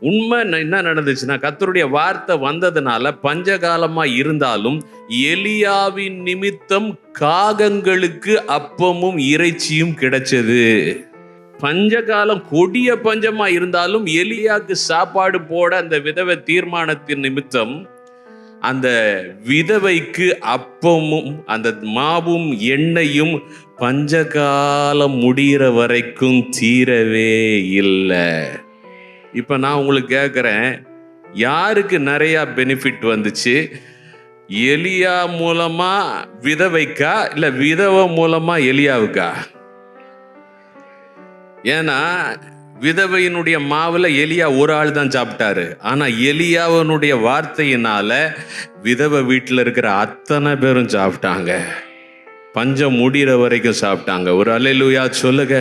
உண்மை என்ன நடந்துச்சுன்னா, கர்த்தருடைய வார்த்தை வந்ததுனால பஞ்சகாலமா இருந்தாலும் எலியாவின் நிமித்தம் காகங்களுக்கு அப்பமும் இறைச்சியும் கிடைச்சது. பஞ்சகாலம் கொடிய பஞ்சமா இருந்தாலும் எலியாக்கு சாப்பாடு போட அந்த விதவை தீர்மானத்தின் நிமித்தம் அந்த விதவைக்கு அப்பமும் அந்த மாவும் எண்ணெயும் பஞ்சகாலம் முடிகிற வரைக்கும் தீரவே இல்லை. இப்ப நான் உங்களுக்கு கேட்கிறேன், யாருக்கு நிறைய பெனிஃபிட் வந்துச்சு? எலியா மூலமா விதவைக்கா இல்ல விதவை மூலமா எலியாவுக்கா? ஏன்னா விதவையினுடைய மாவுல எலியா ஒரு ஆள் தான் சாப்பிட்டாரு. ஆனா எலியாவனுடைய வார்த்தையினால விதவை வீட்டுல இருக்கிற அத்தனை பேரும் சாப்பிட்டாங்க. பஞ்சம் முடிகிற வரைக்கும் சாப்பிட்டாங்க. ஒரு அல்லேலூயா சொல்லுங்க.